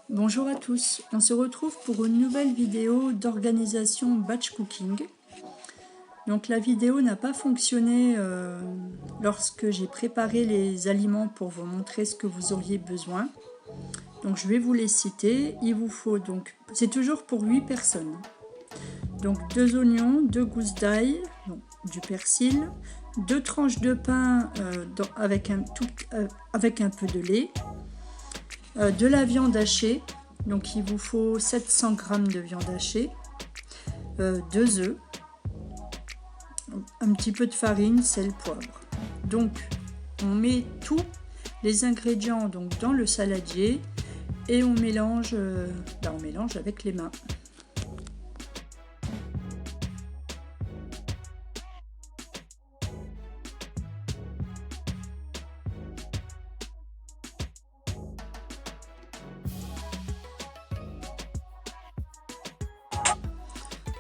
Bonjour à tous, on se retrouve pour une nouvelle vidéo d'organisation batch cooking. Donc la vidéo n'a pas fonctionné lorsque j'ai préparé les aliments pour vous montrer ce que vous auriez besoin. Donc je vais vous les citer. Il vous faut donc, c'est toujours pour 8 personnes. Donc 2 oignons, 2 gousses d'ail, du persil, 2 tranches de pain avec un peu de lait, de la viande hachée, donc il vous faut 700 g de viande hachée, 2 œufs, un petit peu de farine, sel, poivre. Donc on met tous les ingrédients donc dans le saladier et on mélange avec les mains.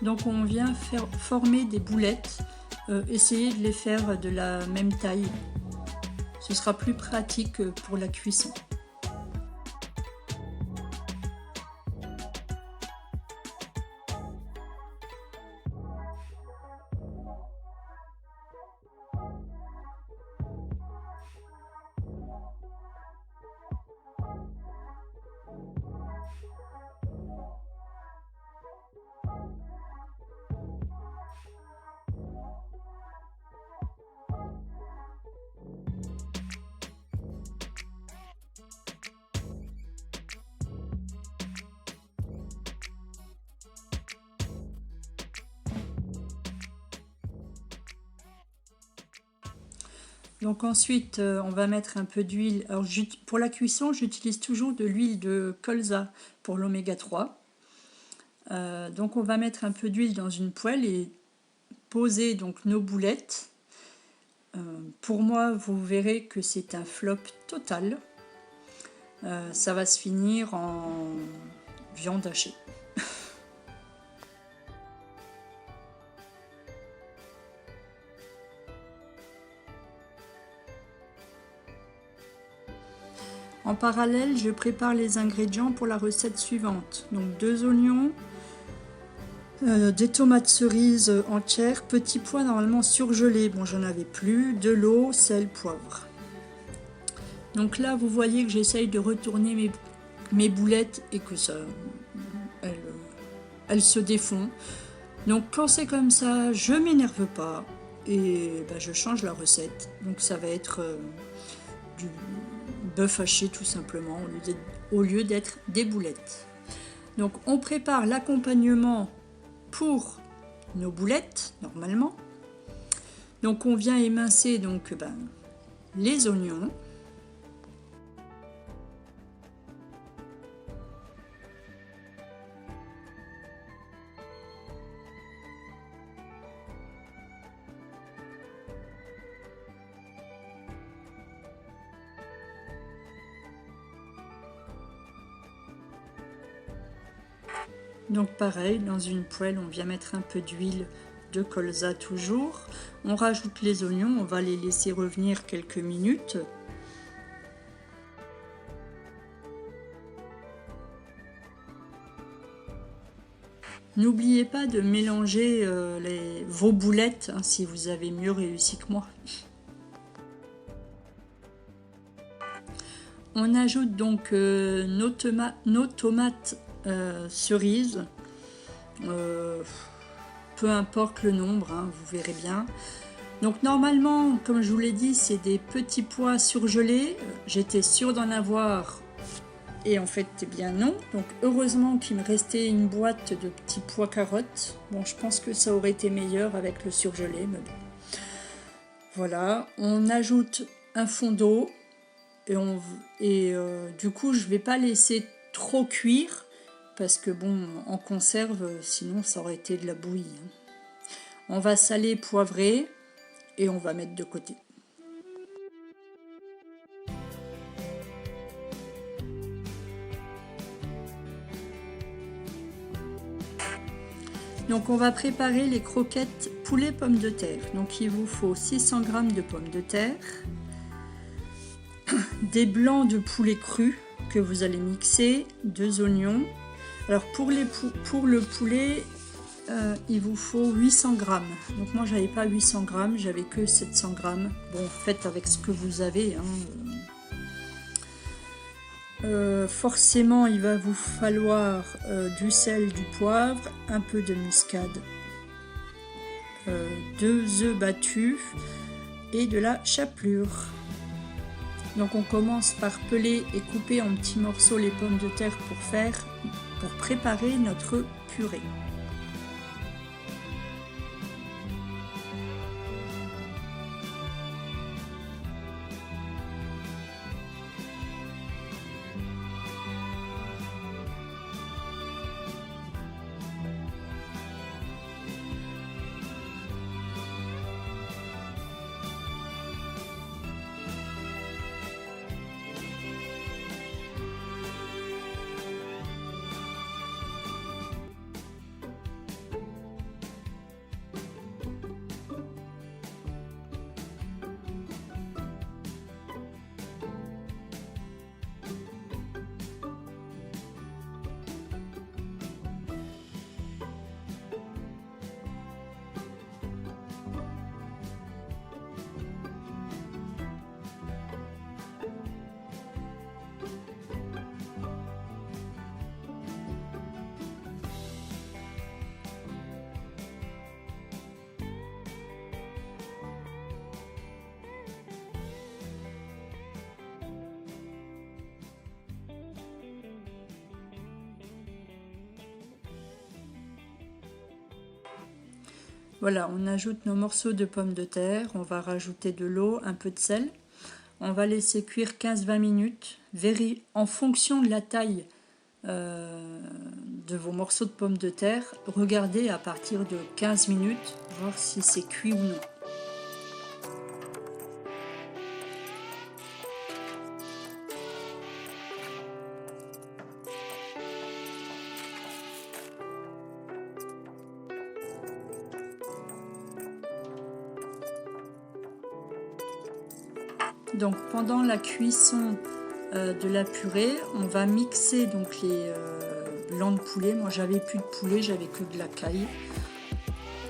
Donc on vient former des boulettes, essayez de les faire de la même taille, ce sera plus pratique pour la cuisson. Donc ensuite, on va mettre un peu d'huile. Alors pour la cuisson, j'utilise toujours de l'huile de colza pour l'oméga 3. Donc on va mettre un peu d'huile dans une poêle et poser donc nos boulettes. Pour moi, vous verrez que c'est un flop total. Ça va se finir en viande hachée. En parallèle, je prépare les ingrédients pour la recette suivante. Donc 2 oignons, des tomates cerises entières, petits pois normalement surgelés, bon j'en avais plus, de l'eau, sel, poivre. Donc là vous voyez que j'essaye de retourner mes boulettes et que ça, elles se défont. Donc quand c'est comme ça, je m'énerve pas et je change la recette. Donc ça va être du bœuf haché tout simplement au lieu d'être des boulettes. Donc on prépare l'accompagnement pour nos boulettes normalement. Donc on vient émincer donc les oignons. Donc pareil, dans une poêle, on vient mettre un peu d'huile de colza toujours. On rajoute les oignons, on va les laisser revenir quelques minutes. N'oubliez pas de mélanger vos boulettes si vous avez mieux réussi que moi. On ajoute donc nos tomates cerises, peu importe le nombre, vous verrez bien. Donc normalement, comme je vous l'ai dit, c'est des petits pois surgelés. J'étais sûre d'en avoir et en fait non. Donc heureusement qu'il me restait une boîte de petits pois carottes. Bon, je pense que ça aurait été meilleur avec le surgelé, mais bon. Voilà, on ajoute un fond d'eau et du coup je vais pas laisser trop cuire parce que bon, en conserve, sinon ça aurait été de la bouillie. On va saler, poivrer et on va mettre de côté. Donc on va préparer les croquettes poulet pommes de terre. Donc il vous faut 600 g de pommes de terre, des blancs de poulet crus que vous allez mixer, 2 oignons. Alors pour le poulet, il vous faut 800 grammes. Donc moi j'avais pas 800 grammes, j'avais que 700 grammes. Bon, faites avec ce que vous avez, hein. Forcément il va vous falloir du sel, du poivre, un peu de muscade, 2 œufs battus et de la chapelure. Donc on commence par peler et couper en petits morceaux les pommes de terre pour préparer notre purée. Voilà, on ajoute nos morceaux de pommes de terre, on va rajouter de l'eau, un peu de sel. On va laisser cuire 15-20 minutes. En fonction de la taille de vos morceaux de pommes de terre, regardez à partir de 15 minutes, voir si c'est cuit ou non. Donc pendant la cuisson de la purée, on va mixer donc les blancs de poulet. Moi j'avais plus de poulet, j'avais que de la caille.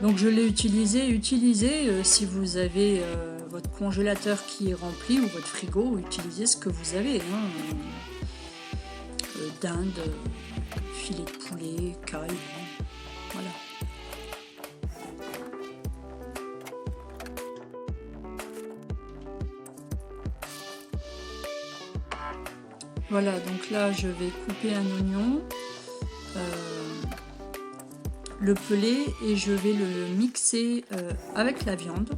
Donc je l'ai utilisé. Utilisez si vous avez votre congélateur qui est rempli ou votre frigo, utilisez ce que vous avez. Hein. Dinde, filet de poulet, caille, voilà. Voilà, donc là je vais couper un oignon, le peler et je vais le mixer avec la viande.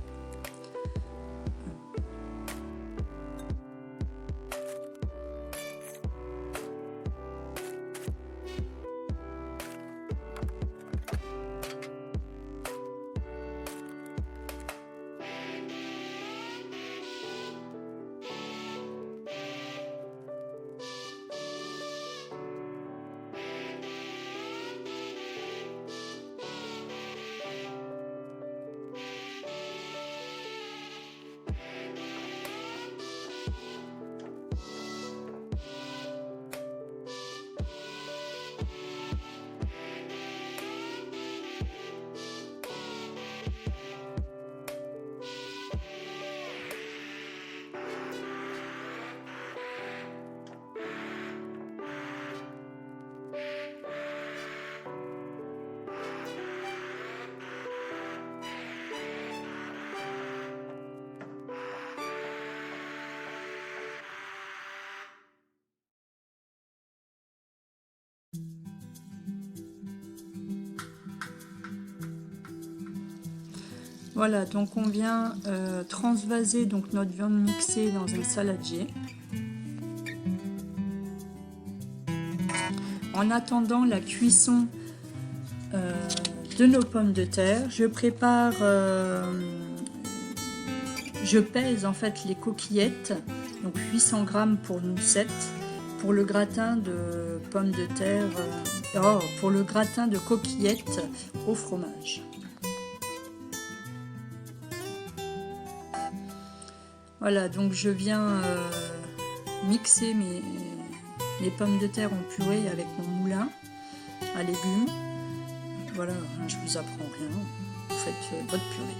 Voilà, donc on vient transvaser donc notre viande mixée dans un saladier. En attendant la cuisson de nos pommes de terre, je prépare, je pèse en fait les coquillettes, donc 800 grammes pour nous 7, pour le gratin de pommes de terre, pour le gratin de coquillettes au fromage. Voilà, donc je viens mixer les pommes de terre en purée avec mon moulin à légumes. Voilà, je vous apprends rien, vous faites votre purée.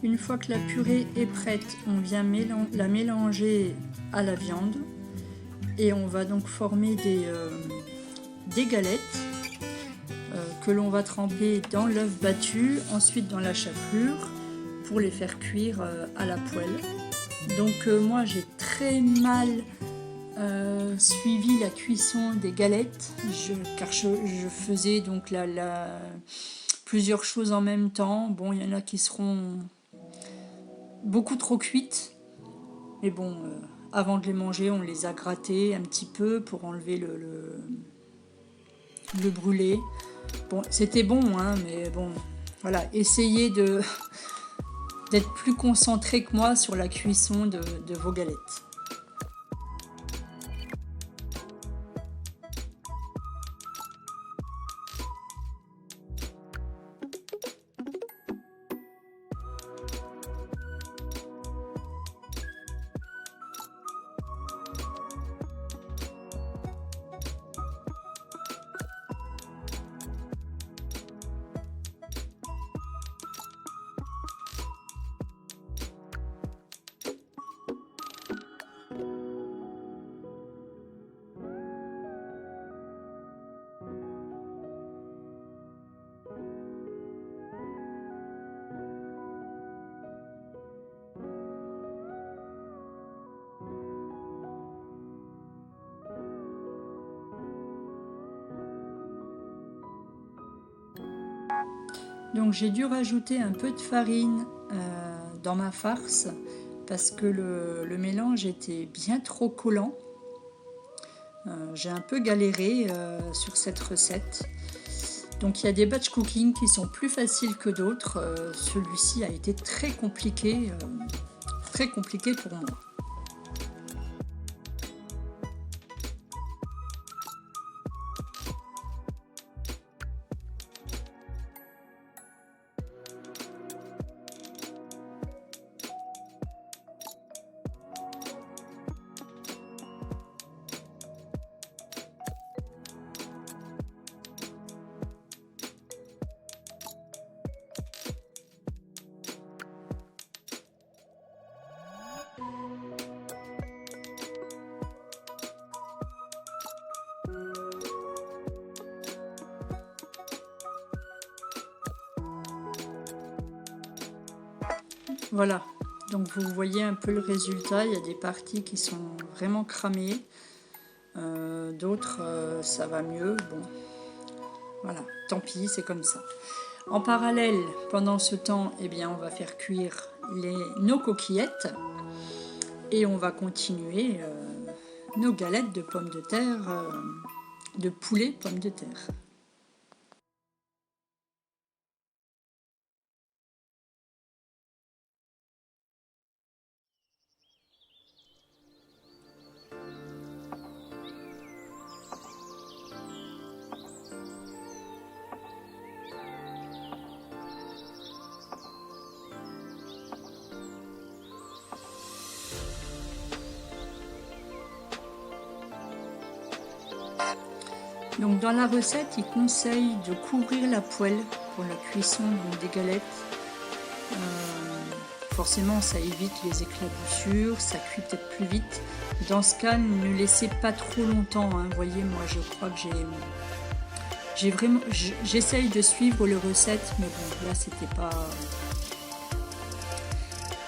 Une fois que la purée est prête, on vient la mélanger à la viande et on va donc former des galettes que l'on va tremper dans l'œuf battu, ensuite dans la chapelure pour les faire cuire à la poêle. Donc moi j'ai très mal suivi la cuisson des galettes car je faisais donc plusieurs choses en même temps. Bon, il y en a qui seront beaucoup trop cuites, mais bon, avant de les manger, on les a grattées un petit peu pour enlever le brûlé. Bon, c'était bon, hein, mais bon, voilà, essayez d'être plus concentré que moi sur la cuisson de vos galettes. Donc j'ai dû rajouter un peu de farine dans ma farce parce que le mélange était bien trop collant. J'ai un peu galéré sur cette recette. Donc il y a des batch cooking qui sont plus faciles que d'autres. Celui-ci a été très compliqué pour moi. Voilà, donc vous voyez un peu le résultat, il y a des parties qui sont vraiment cramées, d'autres ça va mieux, bon, voilà, tant pis, c'est comme ça. En parallèle, pendant ce temps, eh bien, on va faire cuire nos coquillettes et on va continuer nos galettes de pommes de terre, de poulet pommes de terre. Donc dans la recette, il conseille de couvrir la poêle pour la cuisson des galettes. Forcément, ça évite les éclaboussures, ça cuit peut-être plus vite. Dans ce cas, ne laissez pas trop longtemps. Hein. Vous voyez, moi, je crois que j'essaye de suivre les recettes, mais bon, là, c'était pas.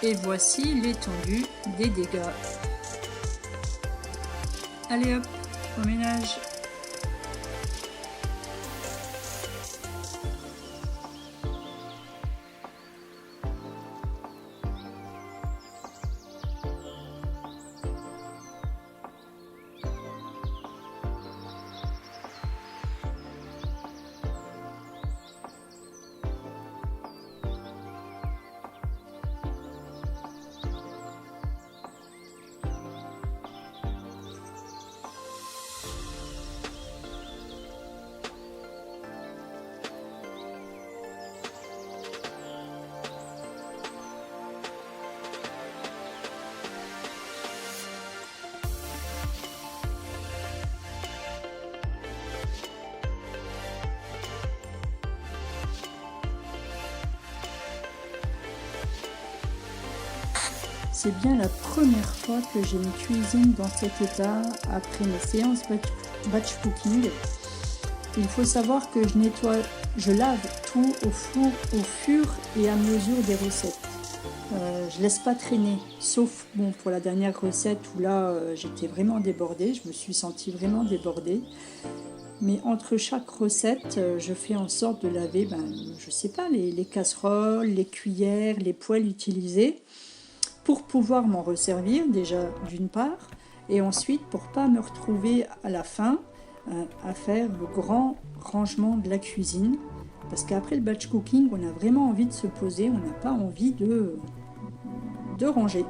Et voici l'étendue des dégâts. Allez hop, au ménage. C'est bien la première fois que j'ai une cuisine dans cet état après mes séances batch cooking. Il faut savoir que je lave tout au four au fur et à mesure des recettes. Je laisse pas traîner, sauf bon, pour la dernière recette où là j'étais vraiment débordée, je me suis sentie vraiment débordée. Mais entre chaque recette, je fais en sorte de laver, je sais pas, les casseroles, les cuillères, les poêles utilisées pour pouvoir m'en resservir déjà d'une part, et ensuite pour pas me retrouver à la fin à faire le grand rangement de la cuisine. Parce qu'après le batch cooking, on a vraiment envie de se poser, on n'a pas envie de ranger.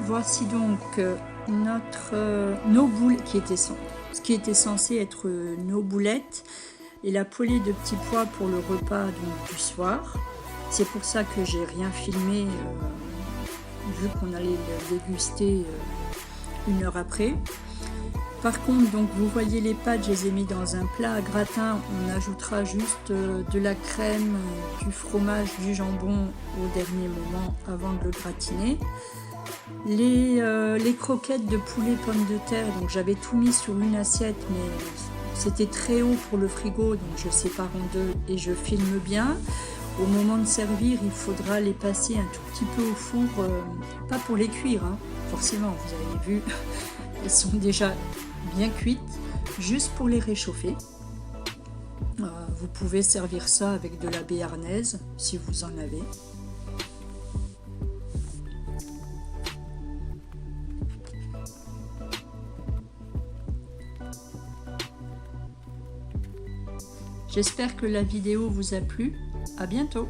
Voici donc nos boules ce qui était censé être nos boulettes et la poêlée de petits pois pour le repas donc, du soir. C'est pour ça que j'ai rien filmé vu qu'on allait le déguster 1 heure après. Par contre, donc vous voyez les pâtes, je les ai mis dans un plat à gratin. On ajoutera juste de la crème, du fromage, du jambon au dernier moment avant de le gratiner. Les croquettes de poulet pommes de terre, donc j'avais tout mis sur une assiette, mais c'était très haut pour le frigo, donc je sépare en deux et je filme bien. Au moment de servir, il faudra les passer un tout petit peu au four, pas pour les cuire, hein, forcément, vous avez vu, elles sont déjà bien cuites, juste pour les réchauffer. Vous pouvez servir ça avec de la béarnaise, si vous en avez. J'espère que la vidéo vous a plu. À bientôt!